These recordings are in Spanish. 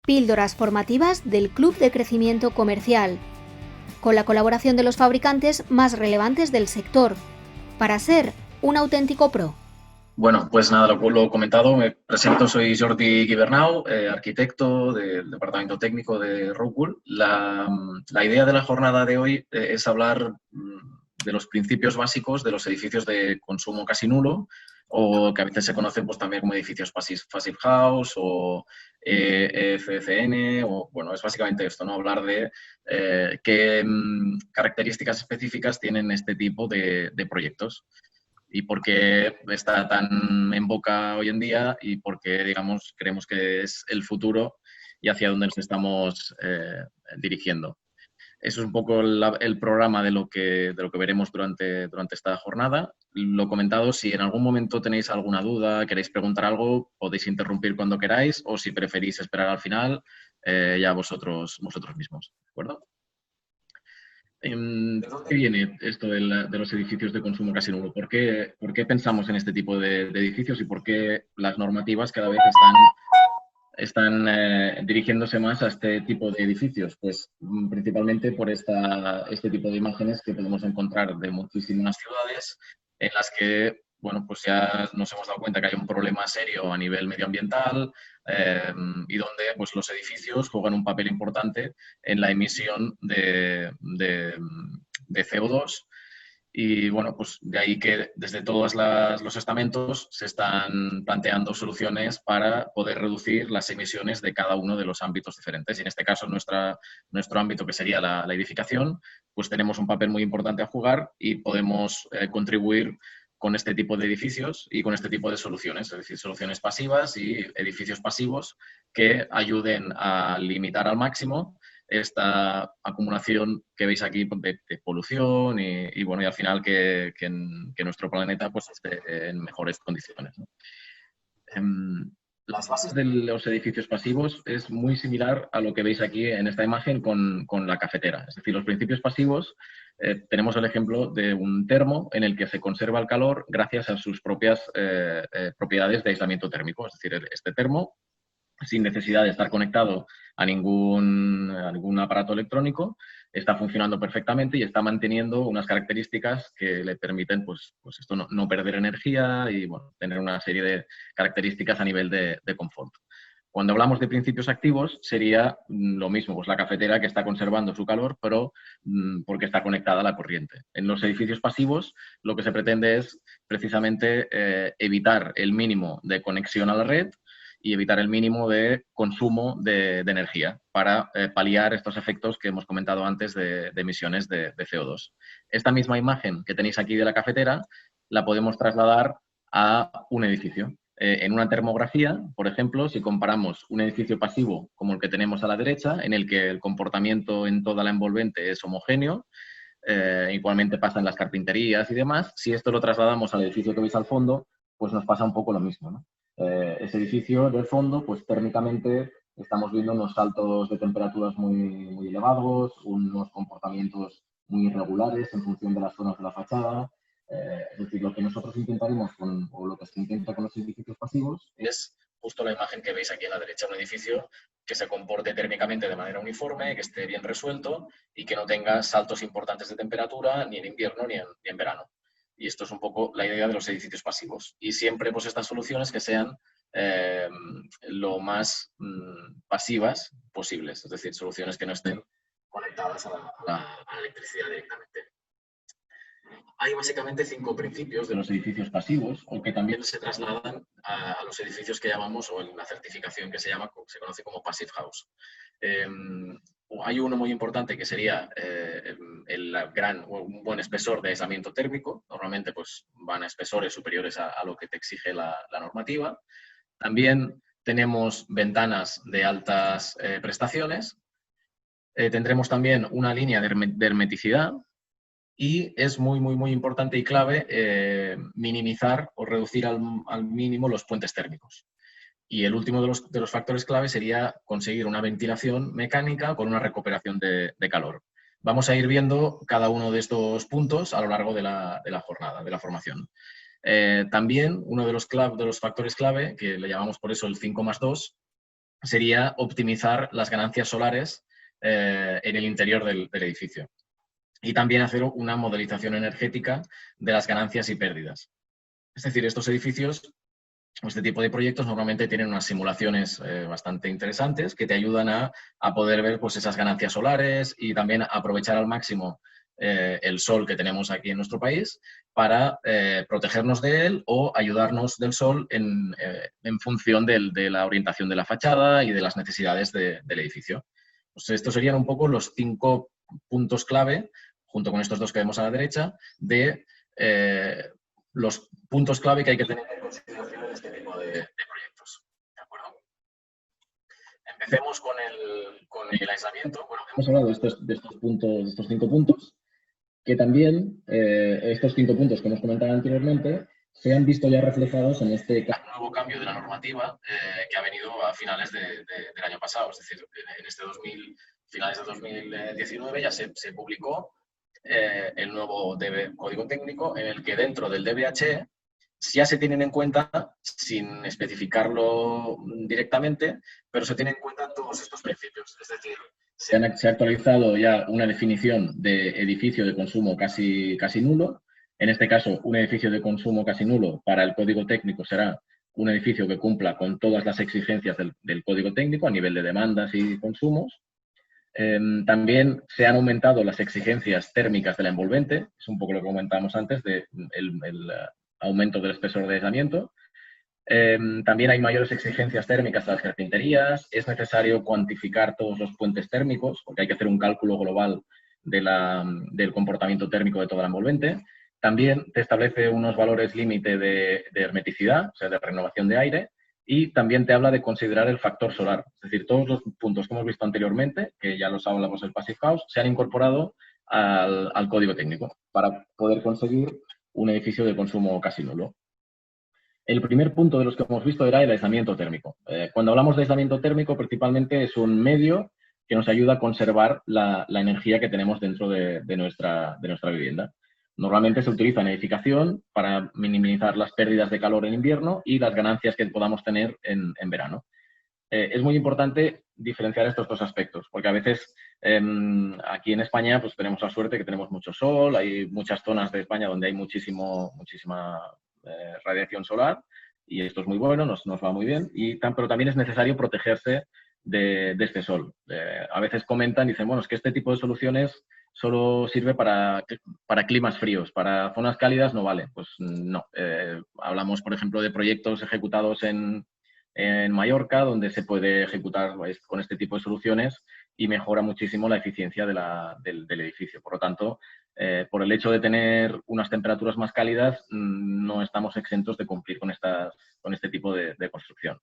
Píldoras formativas del Club de Crecimiento Comercial, con la colaboración de los fabricantes más relevantes del sector, para ser un auténtico pro. Bueno, pues nada, lo comentado, me presento, soy Jordi Gibernau, arquitecto del departamento técnico de Rockwool. La idea de la jornada de hoy es hablar de los principios básicos de los edificios de consumo casi nulo, o que a veces se conocen pues, también como edificios Passive House o FCN, o bueno, es básicamente esto, ¿no? Hablar de qué características específicas tienen este tipo de proyectos y por qué está tan en boca hoy en día y por qué, digamos, creemos que es el futuro y hacia dónde nos estamos dirigiendo. Eso es un poco el programa de lo que veremos durante esta jornada. Lo comentado, si en algún momento tenéis alguna duda, queréis preguntar algo, podéis interrumpir cuando queráis o si preferís esperar al final, ya vosotros mismos. ¿De acuerdo? ¿De dónde viene esto de los edificios de consumo casi nulo? ¿Por qué pensamos en este tipo de edificios y por qué las normativas cada vez están dirigiéndose más a este tipo de edificios? Pues principalmente por este tipo de imágenes que podemos encontrar de muchísimas ciudades en las que, bueno, pues ya nos hemos dado cuenta que hay un problema serio a nivel medioambiental y donde pues, los edificios juegan un papel importante en la emisión de CO2. Y bueno, pues de ahí que desde todos los estamentos se están planteando soluciones para poder reducir las emisiones de cada uno de los ámbitos diferentes. Y en este caso, nuestro ámbito, que sería la edificación, pues tenemos un papel muy importante a jugar y podemos contribuir con este tipo de edificios y con este tipo de soluciones, es decir, soluciones pasivas y edificios pasivos que ayuden a limitar al máximo esta acumulación que veis aquí de polución y bueno, y al final que nuestro planeta pues, esté en mejores condiciones, ¿no? Las bases de los edificios pasivos es muy similar a lo que veis aquí en esta imagen con la cafetera. Es decir, los principios pasivos, tenemos el ejemplo de un termo en el que se conserva el calor gracias a sus propias propiedades de aislamiento térmico. Es decir, este termo, sin necesidad de estar conectado a ningún aparato electrónico, está funcionando perfectamente y está manteniendo unas características que le permiten pues esto no perder energía y bueno, tener una serie de características a nivel de confort. Cuando hablamos de principios activos, sería lo mismo, pues la cafetera que está conservando su calor, pero porque está conectada a la corriente. En los edificios pasivos, lo que se pretende es precisamente evitar el mínimo de conexión a la red y evitar el mínimo de consumo de energía para paliar estos efectos que hemos comentado antes de emisiones de CO2. Esta misma imagen que tenéis aquí de la cafetera la podemos trasladar a un edificio. En una termografía, por ejemplo, si comparamos un edificio pasivo como el que tenemos a la derecha, en el que el comportamiento en toda la envolvente es homogéneo, igualmente pasa en las carpinterías y demás, si esto lo trasladamos al edificio que veis al fondo, pues nos pasa un poco lo mismo, ¿no? Ese edificio del fondo, pues térmicamente estamos viendo unos saltos de temperaturas muy elevados, unos comportamientos muy irregulares en función de las zonas de la fachada. Es decir, lo que nosotros intentaremos o lo que se intenta con los edificios pasivos es justo la imagen que veis aquí a la derecha, un edificio que se comporte térmicamente de manera uniforme, que esté bien resuelto y que no tenga saltos importantes de temperatura ni en invierno ni en verano. Y esto es un poco la idea de los edificios pasivos. Y siempre pues estas soluciones que sean lo más pasivas posibles, es decir, soluciones que no estén conectadas a la electricidad directamente. Hay básicamente 5 principios de los edificios pasivos o que también se trasladan a los edificios que llamamos, o en la certificación que se conoce como Passive House. Hay uno muy importante que sería un buen espesor de aislamiento térmico. Normalmente pues, van a espesores superiores a lo que te exige la normativa. También tenemos ventanas de altas prestaciones. Tendremos también una línea de hermeticidad. Y es muy importante y clave minimizar o reducir al mínimo los puentes térmicos. Y el último de los factores clave sería conseguir una ventilación mecánica con una recuperación de calor. Vamos a ir viendo cada uno de estos puntos a lo largo de la jornada, de la formación. También uno de los factores clave, que le llamamos por eso el 5+2, sería optimizar las ganancias solares en el interior del edificio. Y también hacer una modelización energética de las ganancias y pérdidas. Es decir, estos edificios, este tipo de proyectos normalmente tienen unas simulaciones bastante interesantes que te ayudan a poder ver pues, esas ganancias solares y también aprovechar al máximo el sol que tenemos aquí en nuestro país para protegernos de él o ayudarnos del sol en función de la orientación de la fachada y de las necesidades del edificio. Pues estos serían un poco los 5 puntos clave, junto con estos 2 que vemos a la derecha, de los puntos clave que hay que tener en consideración en este tipo de proyectos. ¿De acuerdo? Empecemos con el aislamiento. Bueno, hemos hablado de estos 5 puntos, que también estos 5 puntos que hemos comentado anteriormente se han visto ya reflejados en este nuevo cambio de la normativa que ha venido a finales del año pasado. Es decir, en este finales de 2019 ya se publicó el nuevo código técnico en el que dentro del DBH ya se tienen en cuenta, sin especificarlo directamente, pero se tienen en cuenta todos estos principios. Es decir, se ha actualizado ya una definición de edificio de consumo casi nulo. En este caso, un edificio de consumo casi nulo para el código técnico será un edificio que cumpla con todas las exigencias del código técnico a nivel de demandas y consumos. También se han aumentado las exigencias térmicas de la envolvente, es un poco lo que comentábamos antes del aumento del espesor de aislamiento. También hay mayores exigencias térmicas a las carpinterías, es necesario cuantificar todos los puentes térmicos, porque hay que hacer un cálculo global del comportamiento térmico de toda la envolvente. También te establece unos valores límite de hermeticidad, o sea, de renovación de aire, y también te habla de considerar el factor solar. Es decir, todos los puntos que hemos visto anteriormente, que ya los hablamos del Passive House, se han incorporado al código técnico para poder conseguir un edificio de consumo casi nulo. El primer punto de los que hemos visto era el aislamiento térmico. Cuando hablamos de aislamiento térmico, principalmente es un medio que nos ayuda a conservar la energía que tenemos dentro de nuestra vivienda. Normalmente se utiliza en edificación para minimizar las pérdidas de calor en invierno y las ganancias que podamos tener en verano. Es muy importante diferenciar estos 2 aspectos, porque a veces aquí en España pues tenemos la suerte que tenemos mucho sol, hay muchas zonas de España donde hay muchísima radiación solar y esto es muy bueno, nos va muy bien, pero también es necesario protegerse de este sol. A veces comentan, dicen, bueno, es que este tipo de soluciones solo sirve para climas fríos, para zonas cálidas no vale. Pues no. Hablamos, por ejemplo, de proyectos ejecutados en Mallorca, donde se puede ejecutar con este tipo de soluciones y mejora muchísimo la eficiencia del edificio. Por lo tanto, por el hecho de tener unas temperaturas más cálidas, no estamos exentos de cumplir con este tipo de construcción.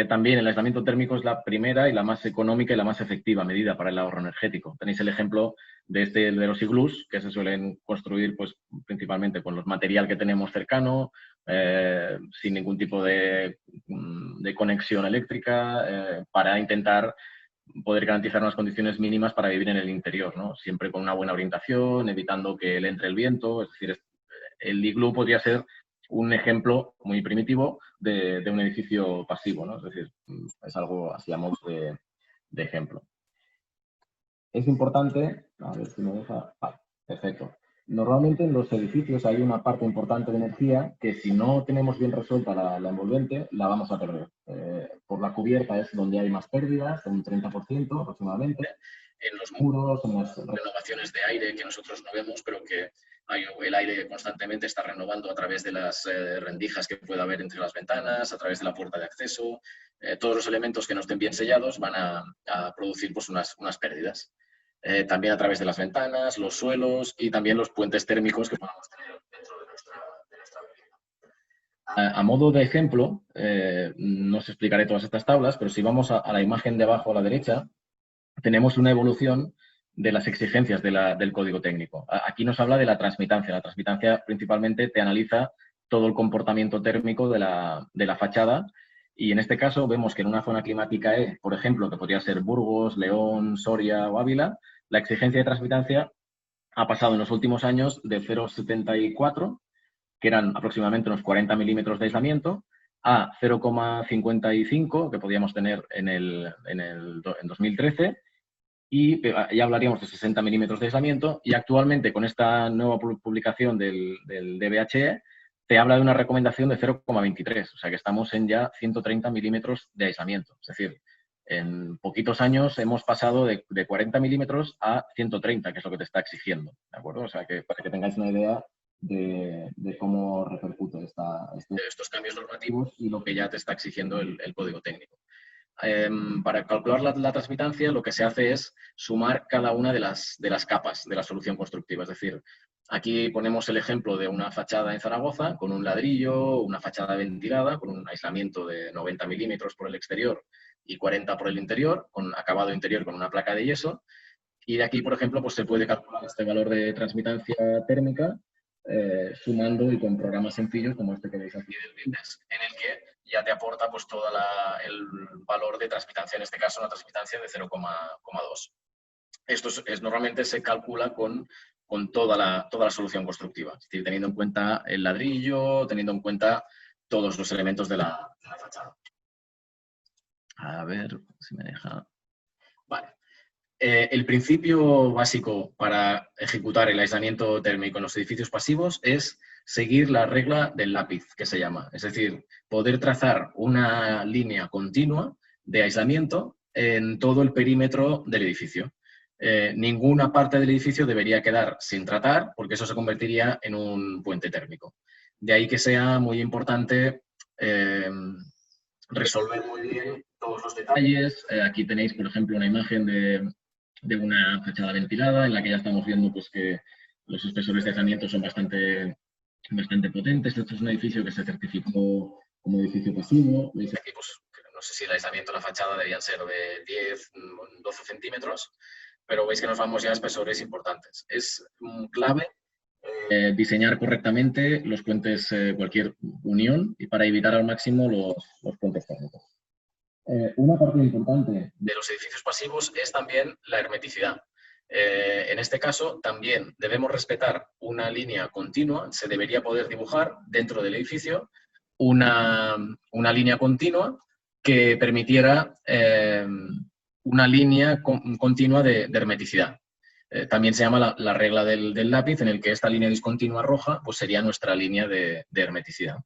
También el aislamiento térmico es la primera y la más económica y la más efectiva medida para el ahorro energético. Tenéis el ejemplo de los iglús, que se suelen construir pues, principalmente con los material que tenemos cercano, sin ningún tipo de conexión eléctrica, para intentar poder garantizar unas condiciones mínimas para vivir en el interior, ¿no? Siempre con una buena orientación, evitando que le entre el viento. Es decir, el iglú podría ser un ejemplo muy primitivo de un edificio pasivo, ¿no? Es decir, es algo así a modo de ejemplo. Es importante, a ver si me deja, perfecto. Normalmente en los edificios hay una parte importante de energía que si no tenemos bien resuelta la envolvente, la vamos a perder. Por la cubierta es donde hay más pérdidas, un 30% aproximadamente. En los muros, en las renovaciones de aire que nosotros no vemos, pero que el aire constantemente está renovando a través de las rendijas que pueda haber entre las ventanas, a través de la puerta de acceso. Todos los elementos que no estén bien sellados van a producir pues, unas pérdidas. También a través de las ventanas, los suelos y también los puentes térmicos que podamos tener dentro de nuestra vivienda. A modo de ejemplo, no os explicaré todas estas tablas, pero si vamos a la imagen de abajo a la derecha, tenemos una evolución de las exigencias del código técnico. Aquí nos habla de la transmitancia. La transmitancia principalmente te analiza todo el comportamiento térmico de la fachada y en este caso vemos que en una zona climática E, por ejemplo, que podría ser Burgos, León, Soria o Ávila, la exigencia de transmitancia ha pasado en los últimos años de 0,74, que eran aproximadamente unos 40 milímetros de aislamiento, a 0,55 que podíamos tener en 2013 y ya hablaríamos de 60 milímetros de aislamiento y actualmente con esta nueva publicación del DBHE te habla de una recomendación de 0,23, o sea que estamos en ya 130 milímetros de aislamiento. Es decir, en poquitos años hemos pasado de 40 milímetros a 130, que es lo que te está exigiendo, ¿de acuerdo? O sea que para que tengáis una idea de cómo repercute estos cambios normativos y lo que ya te está exigiendo el código técnico. Para calcular la transmitancia, lo que se hace es sumar cada una de las capas de la solución constructiva. Es decir, aquí ponemos el ejemplo de una fachada en Zaragoza con un ladrillo, una fachada ventilada con un aislamiento de 90 milímetros por el exterior y 40 por el interior, con acabado interior con una placa de yeso. Y de aquí, por ejemplo, pues se puede calcular este valor de transmitancia térmica sumando y con programas sencillos como este que veis aquí del Windows, en el que ya te aporta pues todo el valor de transmitancia, en este caso una transmitancia de 0,2. Esto normalmente se calcula con toda la solución constructiva, es decir, teniendo en cuenta el ladrillo, teniendo en cuenta todos los elementos de la fachada. A ver si me deja. Vale. El principio básico para ejecutar el aislamiento térmico en los edificios pasivos es seguir la regla del lápiz, que se llama. Es decir, poder trazar una línea continua de aislamiento en todo el perímetro del edificio. Ninguna parte del edificio debería quedar sin tratar, porque eso se convertiría en un puente térmico. De ahí que sea muy importante resolver muy bien todos los detalles. Aquí tenéis, por ejemplo, una imagen de una fachada ventilada en la que ya estamos viendo pues, que los espesores de aislamiento son bastante potentes. Este es un edificio que se certificó como edificio pasivo. Veis aquí, pues, no sé si el aislamiento de la fachada debían ser de 10, 12 centímetros, pero veis que nos vamos ya a espesores importantes. Es clave diseñar correctamente los puentes, cualquier unión, y para evitar al máximo los puentes térmicos. Una parte importante de los edificios pasivos es también la hermeticidad. En este caso, también debemos respetar una línea continua. Se debería poder dibujar dentro del edificio una línea continua que permitiera una línea continua de hermeticidad. También se llama la regla del lápiz, en el que esta línea discontinua roja pues sería nuestra línea de hermeticidad.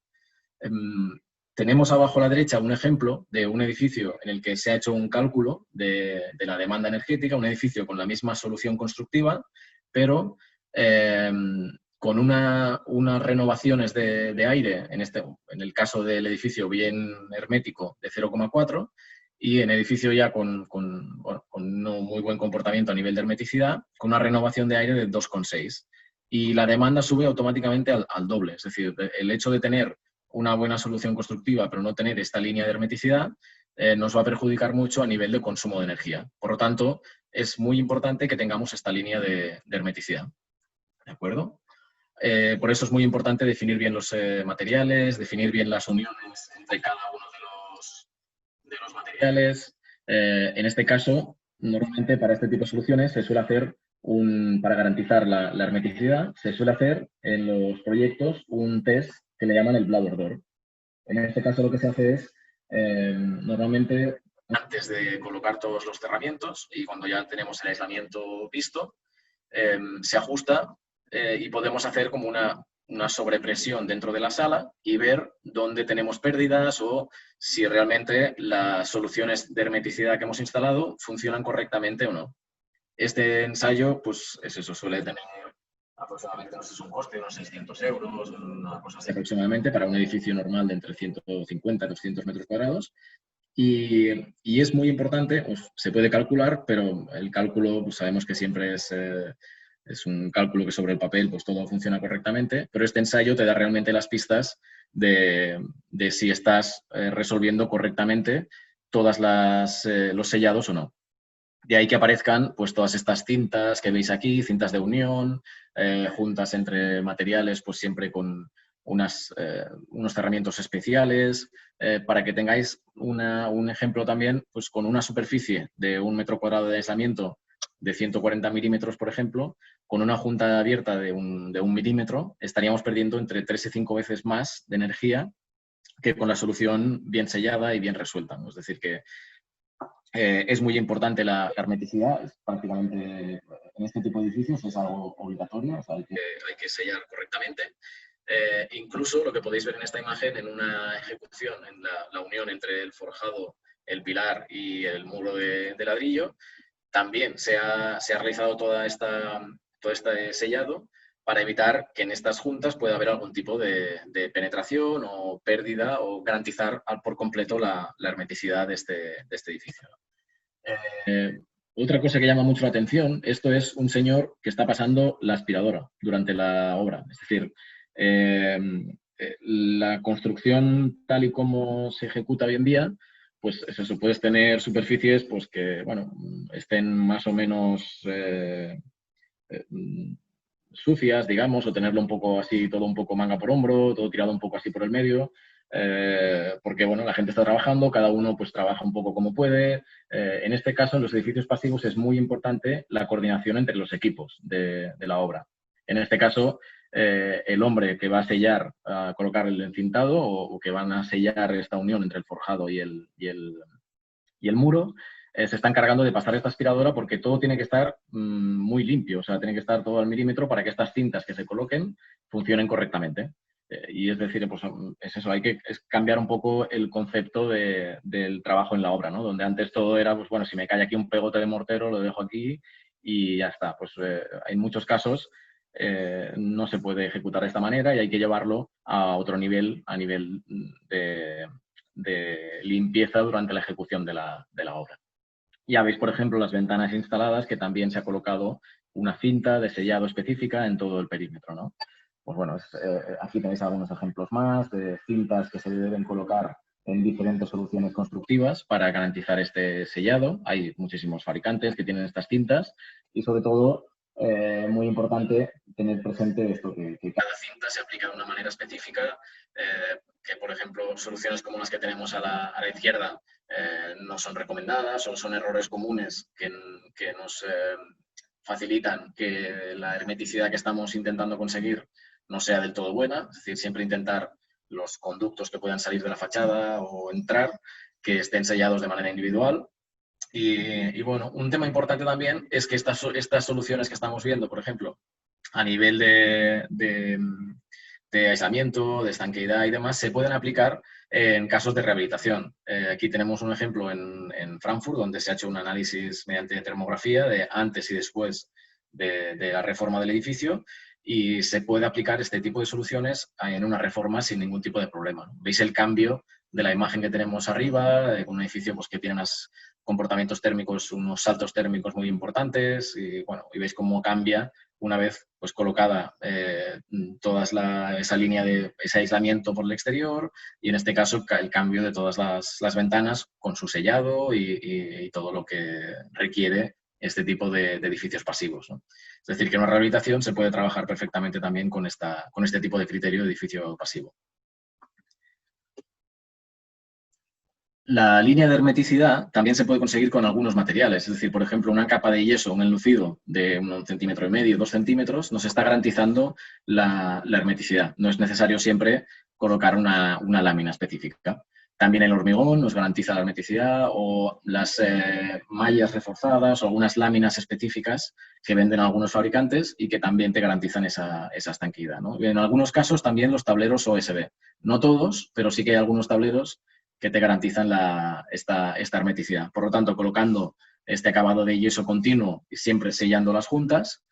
Tenemos abajo a la derecha un ejemplo de un edificio en el que se ha hecho un cálculo de la demanda energética, un edificio con la misma solución constructiva, pero con unas renovaciones de aire, en el caso del edificio bien hermético, de 0,4, y en edificio ya con no muy buen comportamiento a nivel de hermeticidad, con una renovación de aire de 2,6. Y la demanda sube automáticamente al doble. Es decir, el hecho de tener una buena solución constructiva, pero no tener esta línea de hermeticidad, nos va a perjudicar mucho a nivel de consumo de energía. Por lo tanto, es muy importante que tengamos esta línea de hermeticidad. ¿De acuerdo? Por eso es muy importante definir bien los materiales, definir bien las uniones entre cada uno de los materiales. En este caso, normalmente para este tipo de soluciones se suele hacer para garantizar la hermeticidad, se suele hacer en los proyectos un test que le llaman el blower door. En este caso lo que se hace es, normalmente, antes de colocar todos los cerramientos y cuando ya tenemos el aislamiento visto, se ajusta y podemos hacer como una sobrepresión dentro de la sala y ver dónde tenemos pérdidas o si realmente las soluciones de hermeticidad que hemos instalado funcionan correctamente o no. Este ensayo, pues es eso, suele tener aproximadamente, no sé, es un coste de unos 600 euros, una cosa así aproximadamente, para un edificio normal de entre 150 y 200 metros cuadrados. Y es muy importante, pues, se puede calcular, pero el cálculo pues sabemos que siempre es un cálculo que sobre el papel pues todo funciona correctamente, pero este ensayo te da realmente las pistas de si estás resolviendo correctamente todas los sellados o no. De ahí que aparezcan pues todas estas cintas que veis aquí, cintas de unión, juntas entre materiales, pues siempre con unos cerramientos especiales, para que tengáis un ejemplo también, pues con una superficie de 1 metro cuadrado de aislamiento de 140 milímetros, por ejemplo, con una junta abierta de 1 milímetro, estaríamos perdiendo entre 3 y 5 veces más de energía que con la solución bien sellada y bien resuelta, ¿no? Es decir, que es muy importante la hermeticidad, es prácticamente en este tipo de edificios es algo obligatorio, o sea, hay que sellar correctamente. Incluso lo que podéis ver en esta imagen, en una ejecución, en la unión entre el forjado, el pilar y el muro de ladrillo, también se ha realizado todo este sellado para evitar que en estas juntas pueda haber algún tipo de penetración o pérdida o garantizar por completo la hermeticidad de este edificio. Otra cosa que llama mucho la atención, esto es un señor que está pasando la aspiradora durante la obra. Es decir, la construcción tal y como se ejecuta hoy en día, pues eso, puedes tener superficies pues, que bueno, estén más o menos sucias, digamos, o tenerlo un poco así, todo un poco manga por hombro, todo tirado un poco así por el medio, porque bueno, la gente está trabajando, cada uno pues trabaja un poco como puede. En este caso, en los edificios pasivos es muy importante la coordinación entre los equipos de la obra. En este caso, el hombre que va a sellar, a colocar el encintado o que van a sellar esta unión entre el forjado y el muro, se está encargando de pasar esta aspiradora porque todo tiene que estar muy limpio, o sea, tiene que estar todo al milímetro para que estas cintas que se coloquen funcionen correctamente. Y es decir, pues es eso, hay que cambiar un poco el concepto del trabajo en la obra, ¿no? Donde antes todo era, pues bueno, si me cae aquí un pegote de mortero, lo dejo aquí y ya está. Pues en muchos casos no se puede ejecutar de esta manera y hay que llevarlo a otro nivel, a nivel de limpieza durante la ejecución de la obra. Ya veis, por ejemplo, las ventanas instaladas, que también se ha colocado una cinta de sellado específica en todo el perímetro, ¿no? Pues bueno, aquí tenéis algunos ejemplos más de cintas que se deben colocar en diferentes soluciones constructivas para garantizar este sellado. Hay muchísimos fabricantes que tienen estas cintas y, sobre todo, muy importante tener presente esto, que cada cinta se aplica de una manera específica, que, por ejemplo, soluciones como las que tenemos a la izquierda no son recomendadas o son errores comunes que nos facilitan que la hermeticidad que estamos intentando conseguir no sea del todo buena. Es decir, siempre intentar los conductos que puedan salir de la fachada o entrar que estén sellados de manera individual. Y bueno, un tema importante también es que estas soluciones que estamos viendo, por ejemplo, a nivel de aislamiento, de estanqueidad y demás, se pueden aplicar en casos de rehabilitación. Aquí tenemos un ejemplo en Frankfurt, donde se ha hecho un análisis mediante termografía de antes y después de la reforma del edificio y se puede aplicar este tipo de soluciones en una reforma sin ningún tipo de problema. ¿Veis el cambio de la imagen que tenemos arriba, con un edificio pues, que tiene unos comportamientos térmicos, unos saltos térmicos muy importantes y, bueno, y veis cómo cambia una vez pues, colocada toda esa línea de ese aislamiento por el exterior y en este caso el cambio de todas las ventanas con su sellado y todo lo que requiere este tipo de edificios pasivos, ¿no? Es decir, que en una rehabilitación se puede trabajar perfectamente también con este tipo de criterio de edificio pasivo. La línea de hermeticidad también se puede conseguir con algunos materiales, es decir, por ejemplo, una capa de yeso, un enlucido de 1,5 centímetros, 2 centímetros, nos está garantizando la hermeticidad. No es necesario siempre colocar una lámina específica. También el hormigón nos garantiza la hermeticidad o las mallas reforzadas o algunas láminas específicas que venden algunos fabricantes y que también te garantizan esa estanqueidad, ¿no? En algunos casos también los tableros OSB. No todos, pero sí que hay algunos tableros que te garantizan esta hermeticidad. Por lo tanto, colocando este acabado de yeso continuo y siempre sellando las juntas,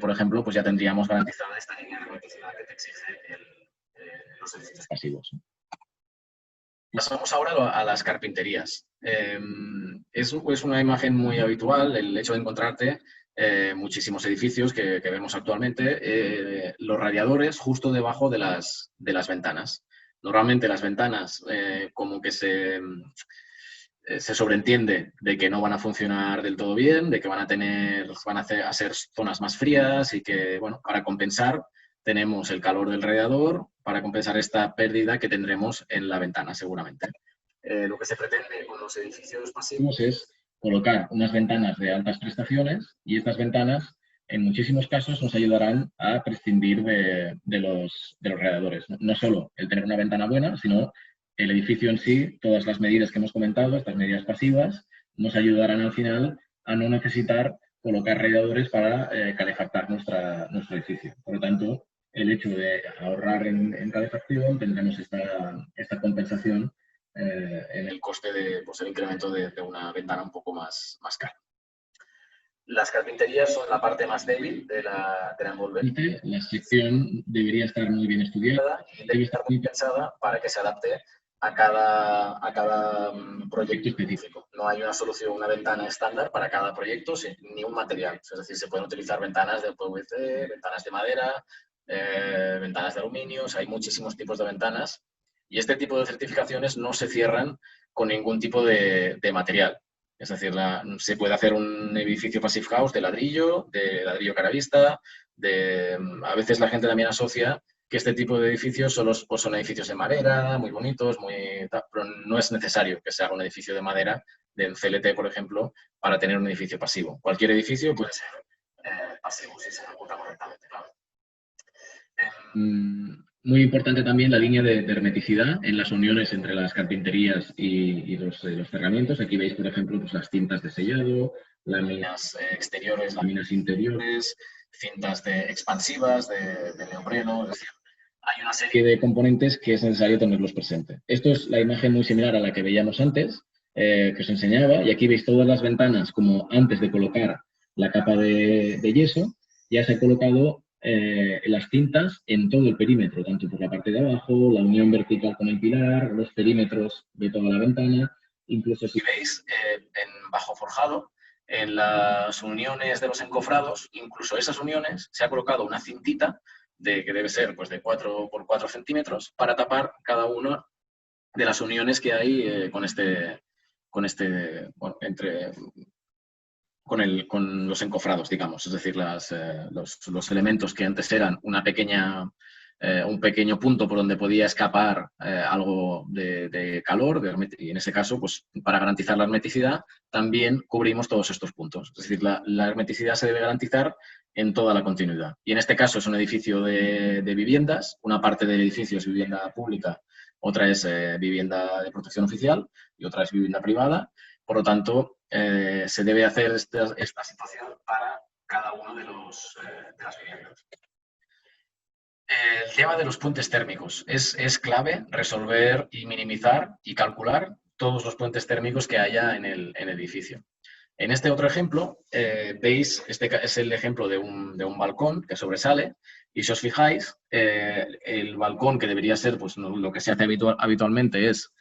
por ejemplo, pues ya tendríamos garantizada esta línea de hermeticidad que te exige los edificios pasivos. Pasamos ahora a las carpinterías. Es una imagen muy habitual el hecho de encontrarte muchísimos edificios que vemos actualmente, los radiadores justo debajo de las ventanas. Normalmente las ventanas como que se sobreentiende de que no van a funcionar del todo bien, de que van a ser zonas más frías y que, bueno, para compensar tenemos el calor del radiador para compensar esta pérdida que tendremos en la ventana seguramente. Lo que se pretende con los edificios pasivos es colocar unas ventanas de altas prestaciones y estas ventanas en muchísimos casos nos ayudarán a prescindir de los radiadores. No solo el tener una ventana buena, sino el edificio en sí, todas las medidas que hemos comentado, estas medidas pasivas, nos ayudarán al final a no necesitar colocar radiadores para calefactar nuestro edificio. Por lo tanto, el hecho de ahorrar en calefacción, tendremos esta compensación en el coste de pues, el incremento de una ventana un poco más cara. Las carpinterías son la parte más débil de la envolvente. La sección debería estar muy bien estudiada y debe estar muy pensada para que se adapte a cada proyecto específico. No hay una solución, una ventana estándar para cada proyecto, ni un material. Es decir, se pueden utilizar ventanas de PVC, ventanas de madera, ventanas de aluminio, hay muchísimos tipos de ventanas y este tipo de certificaciones no se cierran con ningún tipo de material. Es decir, se puede hacer un edificio Passive House de ladrillo caravista, a veces la gente también asocia que este tipo de edificios son edificios de madera, muy bonitos, pero no es necesario que se haga un edificio de madera, de CLT, por ejemplo, para tener un edificio pasivo. Cualquier edificio puede ser pasivo si se ejecuta correctamente, claro. Muy importante también la línea de hermeticidad en las uniones entre las carpinterías y los cerramientos. Aquí veis, por ejemplo, pues las cintas de sellado, láminas exteriores, láminas interiores, cintas expansivas de neopreno. Es decir, hay una serie de componentes que es necesario tenerlos presentes. Esto es la imagen muy similar a la que veíamos antes, que os enseñaba. Y aquí veis todas las ventanas como antes de colocar la capa de yeso, ya se ha colocado las cintas en todo el perímetro, tanto por la parte de abajo, la unión vertical con el pilar, los perímetros de toda la ventana, incluso si veis en bajo forjado, en las uniones de los encofrados, incluso esas uniones, se ha colocado una cintita que debe ser pues, de 4 por 4 centímetros para tapar cada una de las uniones que hay con los encofrados, digamos, es decir, los elementos que antes eran un pequeño punto por donde podía escapar algo de calor, y en ese caso, pues para garantizar la hermeticidad, también cubrimos todos estos puntos. Es decir, la hermeticidad se debe garantizar en toda la continuidad. Y en este caso es un edificio de viviendas, una parte del edificio es vivienda pública, otra es vivienda de protección oficial y otra es vivienda privada. Por lo tanto, se debe hacer esta situación para cada uno de las viviendas. El tema de los puentes térmicos. Es clave resolver y minimizar y calcular todos los puentes térmicos que haya en el edificio. En este otro ejemplo, veis, este es el ejemplo de un balcón que sobresale y si os fijáis, el balcón que debería ser, pues lo que se hace habitualmente es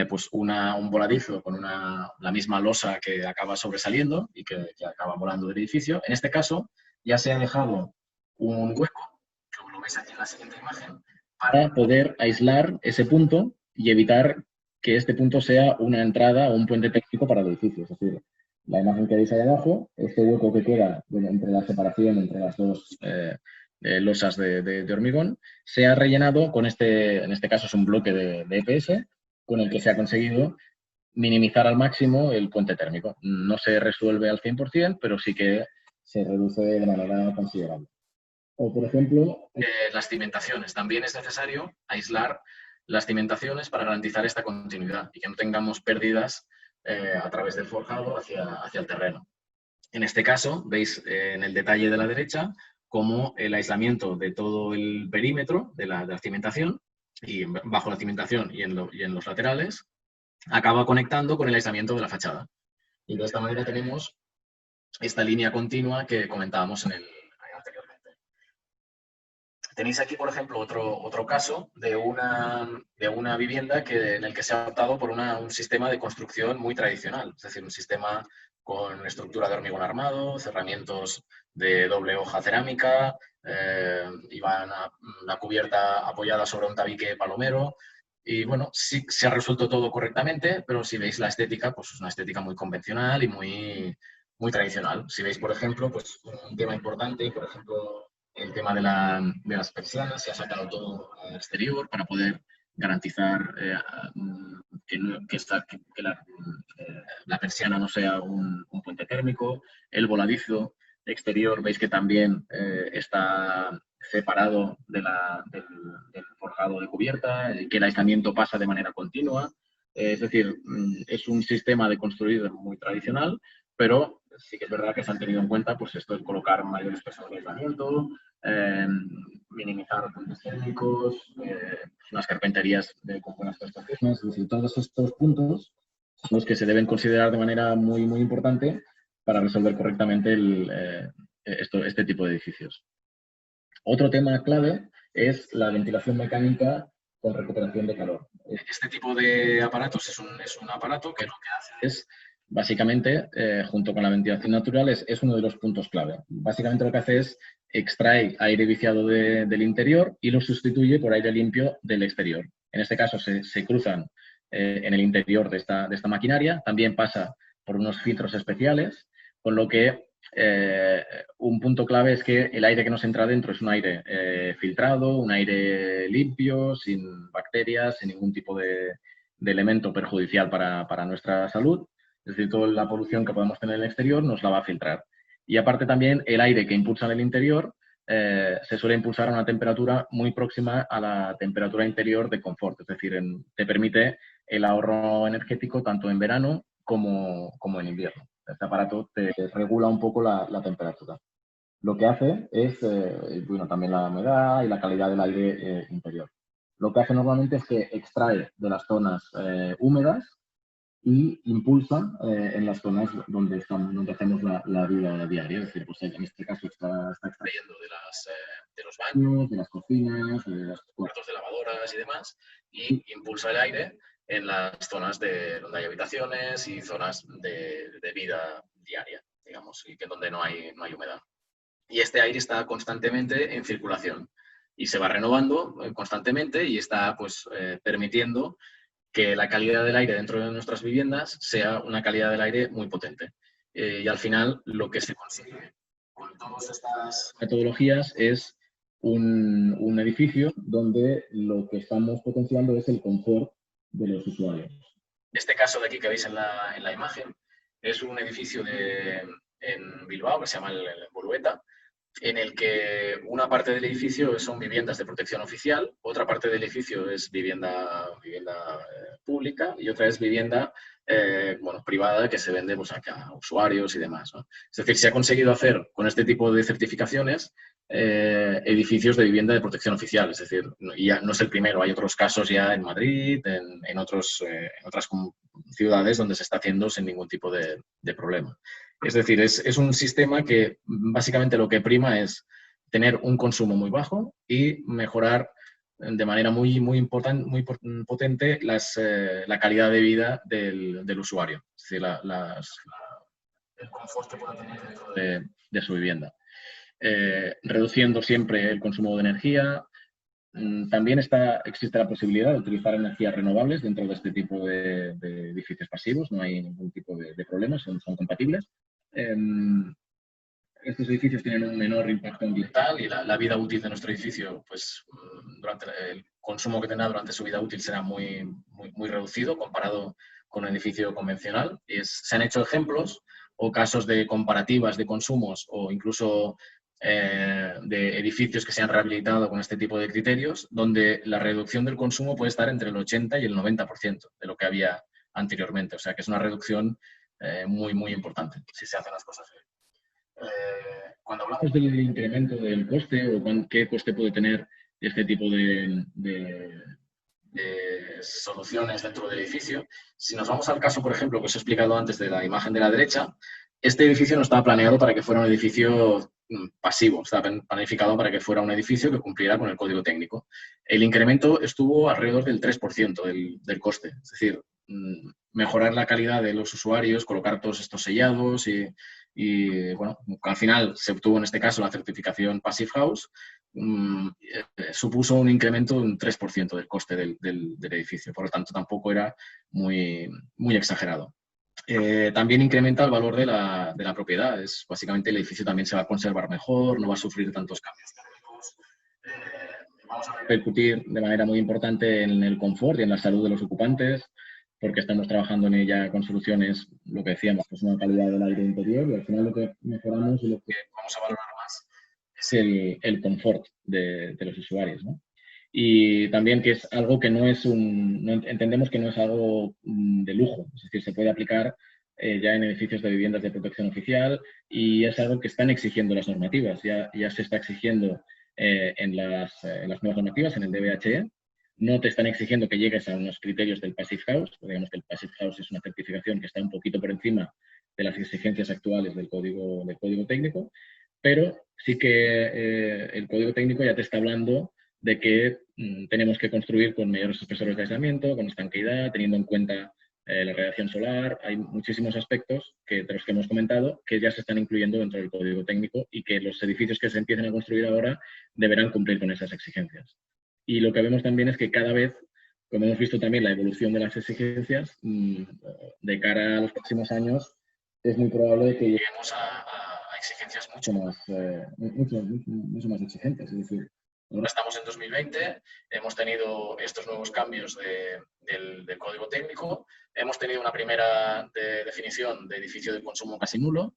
pues un voladizo con la misma losa que acaba sobresaliendo y que acaba volando del edificio. En este caso, ya se ha dejado un hueco, como lo veis aquí en la siguiente imagen, para poder aislar ese punto y evitar que este punto sea una entrada o un puente técnico para el edificio. Es decir, la imagen que veis ahí abajo, este hueco que queda entre la separación entre las dos losas de hormigón, se ha rellenado con en este caso es un bloque de EPS, con el que se ha conseguido minimizar al máximo el puente térmico. No se resuelve al 100%, pero sí que se reduce de manera considerable. O, por ejemplo, las cimentaciones. También es necesario aislar las cimentaciones para garantizar esta continuidad y que no tengamos pérdidas a través del forjado hacia el terreno. En este caso, veis en el detalle de la derecha cómo el aislamiento de todo el perímetro de la cimentación y bajo la cimentación y en los laterales acaba conectando con el aislamiento de la fachada. Y de esta manera tenemos esta línea continua que comentábamos anteriormente. Tenéis aquí, por ejemplo, otro caso de una vivienda en el que se ha optado por un sistema de construcción muy tradicional, es decir, un sistema con estructura de hormigón armado, cerramientos de doble hoja cerámica, la cubierta apoyada sobre un tabique palomero. Y bueno, sí se ha resuelto todo correctamente, pero si veis la estética, pues es una estética muy convencional y muy tradicional. Si veis, por ejemplo, pues un tema importante, por ejemplo, el tema de las persianas, se ha sacado todo al exterior para poder garantizar que la persiana no sea un puente térmico. El voladizo exterior, veis que también está separado del forjado de cubierta, que el aislamiento pasa de manera continua. Es decir, es un sistema de construir muy tradicional, pero sí que es verdad que se han tenido en cuenta pues esto es colocar mayores pesos de aislamiento, minimizar puntos térmicos, unas carpinterías con buenas prestaciones. Es decir, todos estos puntos son los que se deben considerar de manera muy, muy importante para resolver correctamente este tipo de edificios. Otro tema clave es la ventilación mecánica con recuperación de calor. Este tipo de aparatos es un aparato que lo que hace es, básicamente, junto con la ventilación natural, es uno de los puntos clave. Básicamente lo que hace es extrae aire viciado del interior y lo sustituye por aire limpio del exterior. En este caso se cruzan en el interior de esta maquinaria. También pasa por unos filtros especiales, con lo que un punto clave es que el aire que nos entra dentro es un aire filtrado, un aire limpio, sin bacterias, sin ningún tipo de elemento perjudicial para nuestra salud. Es decir, toda la polución que podemos tener en el exterior nos la va a filtrar. Y aparte también el aire que impulsa en el interior se suele impulsar a una temperatura muy próxima a la temperatura interior de confort. Es decir, te permite el ahorro energético tanto en verano como en invierno. Este aparato te regula un poco la temperatura. Lo que hace es, bueno, también la humedad y la calidad del aire interior. Lo que hace normalmente es que extrae de las zonas húmedas y impulsa en las zonas donde hacemos la vida diaria. Es decir, pues en este caso está extrayendo de los baños, de las cocinas, de los cuartos de lavadoras y demás, y impulsa el aire en las zonas donde hay habitaciones y zonas de vida diaria, digamos, y que donde no hay humedad. Y este aire está constantemente en circulación y se va renovando constantemente y está pues permitiendo que la calidad del aire dentro de nuestras viviendas sea una calidad del aire muy potente. Y al final lo que se consigue con todas estas metodologías es un edificio donde lo que estamos potenciando es el confort de los usuarios. Este caso de aquí que veis en la imagen es un edificio en Bilbao que se llama el Bolueta, en el que una parte del edificio son viviendas de protección oficial, otra parte del edificio es vivienda pública y otra es vivienda privada que se vende pues, a usuarios y demás, ¿no? Es decir, se ha conseguido hacer con este tipo de certificaciones edificios de vivienda de protección oficial. Es decir, ya no es el primero, hay otros casos ya en Madrid, en otras ciudades donde se está haciendo sin ningún tipo de problema. Es decir, es un sistema que básicamente lo que prima es tener un consumo muy bajo y mejorar de manera muy potente la calidad de vida del usuario. Es decir, el confort que pueda tener dentro de su vivienda. Reduciendo siempre el consumo de energía. También existe la posibilidad de utilizar energías renovables dentro de este tipo de edificios pasivos. No hay ningún tipo de problemas, son compatibles. Estos edificios tienen un menor impacto ambiental y la vida útil de nuestro edificio, pues durante el consumo que tendrá durante su vida útil será muy reducido comparado con un edificio convencional. Se han hecho ejemplos o casos de comparativas de consumos o incluso de edificios que se han rehabilitado con este tipo de criterios, donde la reducción del consumo puede estar entre el 80 y el 90% de lo que había anteriormente. O sea que es una reducción muy importante si se hacen las cosas bien. Cuando hablamos del incremento del coste o qué coste puede tener este tipo de soluciones dentro del edificio, si nos vamos al caso, por ejemplo, que os he explicado antes de la imagen de la derecha, este edificio no estaba planeado para que fuera un edificio pasivo, estaba planificado para que fuera un edificio que cumpliera con el código técnico. El incremento estuvo alrededor del 3% del coste, es decir, mejorar la calidad de los usuarios, colocar todos estos sellados y bueno, al final se obtuvo en este caso la certificación Passive House, supuso un incremento de un 3% del coste del edificio, por lo tanto tampoco era muy exagerado. También incrementa el valor de la propiedad. Básicamente el edificio también se va a conservar mejor, no va a sufrir tantos cambios térmicos. Vamos a repercutir de manera muy importante en el confort y en la salud de los ocupantes, porque estamos trabajando en ella con soluciones, lo que decíamos, pues una calidad del aire interior y al final lo que mejoramos y lo que vamos a valorar más es el confort de los usuarios, ¿no? Y también que es algo que no es entendemos que no es algo de lujo, es decir, se puede aplicar ya en edificios de viviendas de protección oficial y es algo que están exigiendo las normativas, ya se está exigiendo en las nuevas normativas, en el DBHE. No te están exigiendo que llegues a unos criterios del Passive House, digamos que el Passive House es una certificación que está un poquito por encima de las exigencias actuales del código técnico, pero sí que el código técnico ya te está hablando de que tenemos que construir con mayores espesores de aislamiento, con estanqueidad, teniendo en cuenta la radiación solar. Hay muchísimos aspectos de los que hemos comentado que ya se están incluyendo dentro del código técnico y que los edificios que se empiecen a construir ahora deberán cumplir con esas exigencias. Y lo que vemos también es que cada vez, como hemos visto también la evolución de las exigencias, de cara a los próximos años, es muy probable que lleguemos a exigencias mucho más exigentes. Es decir, ahora estamos en 2020, hemos tenido estos nuevos cambios del código técnico, hemos tenido una primera definición de edificio de consumo casi nulo.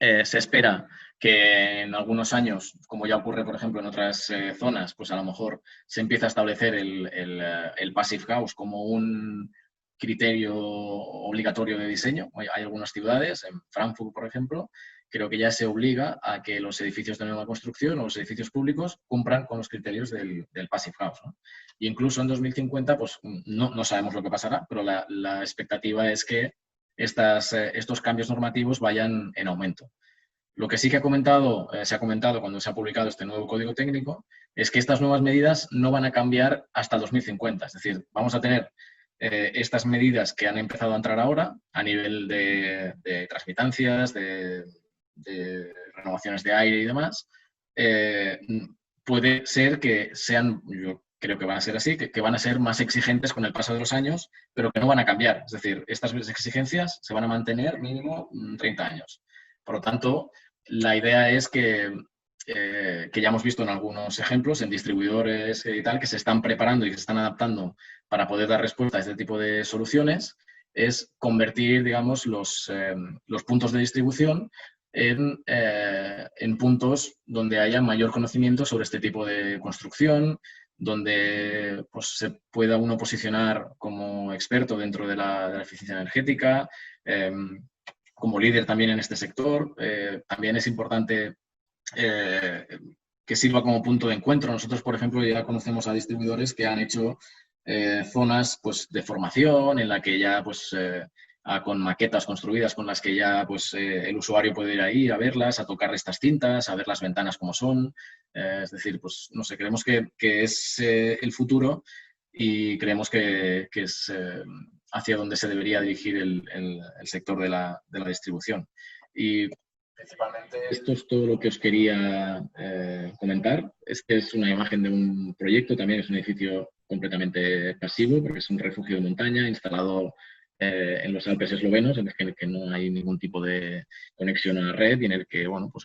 Se espera que en algunos años, como ya ocurre, por ejemplo, en otras zonas, pues a lo mejor se empieza a establecer el Passive House como un criterio obligatorio de diseño. Hay algunas ciudades, en Frankfurt, por ejemplo, creo que ya se obliga a que los edificios de nueva construcción o los edificios públicos cumplan con los criterios del Passive House, ¿no? Y incluso en 2050, pues no sabemos lo que pasará, pero la expectativa es que estos cambios normativos vayan en aumento. Lo que sí que se ha comentado cuando se ha publicado este nuevo código técnico es que estas nuevas medidas no van a cambiar hasta 2050. Es decir, vamos a tener estas medidas que han empezado a entrar ahora a nivel de transmitancias, de renovaciones de aire y demás. Puede ser que sean, yo creo que van a ser así, que van a ser más exigentes con el paso de los años, pero que no van a cambiar. Es decir, estas exigencias se van a mantener mínimo 30 años. Por lo tanto, la idea es que ya hemos visto en algunos ejemplos, en distribuidores y tal, que se están preparando y que se están adaptando para poder dar respuesta a este tipo de soluciones, es convertir, digamos, los puntos de distribución en puntos donde haya mayor conocimiento sobre este tipo de construcción, donde pues, se pueda uno posicionar como experto dentro de la eficiencia energética, como líder también en este sector. También es importante que sirva como punto de encuentro. Nosotros, por ejemplo, ya conocemos a distribuidores que han hecho zonas pues, de formación en la que ya pues, con maquetas construidas con las que ya pues, el usuario puede ir ahí a verlas, a tocar estas cintas, a ver las ventanas como son. Es decir, pues no sé, creemos que es el futuro y creemos que es hacia donde se debería dirigir el sector de la distribución. Y principalmente esto es todo lo que os quería comentar. Este es una imagen de un proyecto, también es un edificio completamente pasivo porque es un refugio de montaña instalado en los Alpes eslovenos, en el que no hay ningún tipo de conexión a la red y en el que, bueno, pues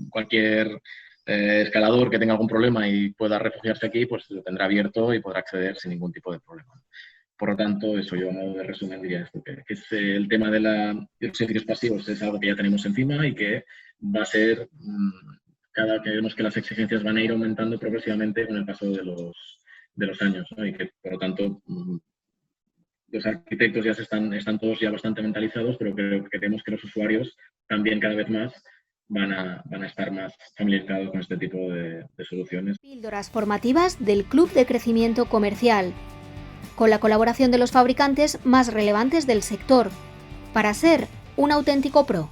cualquier escalador que tenga algún problema y pueda refugiarse aquí, pues lo tendrá abierto y podrá acceder sin ningún tipo de problema. Por lo tanto, eso yo a modo de resumen diría esto, que es el tema de los edificios pasivos es algo que ya tenemos encima y que va a ser, cada que vemos que las exigencias van a ir aumentando progresivamente con el paso de los años, ¿no? Y que, por lo tanto, los arquitectos ya están todos ya bastante mentalizados, pero creemos que los usuarios también cada vez más van a estar más familiarizados con este tipo de soluciones. Píldoras formativas del Club de Crecimiento Comercial, con la colaboración de los fabricantes más relevantes del sector, para ser un auténtico pro.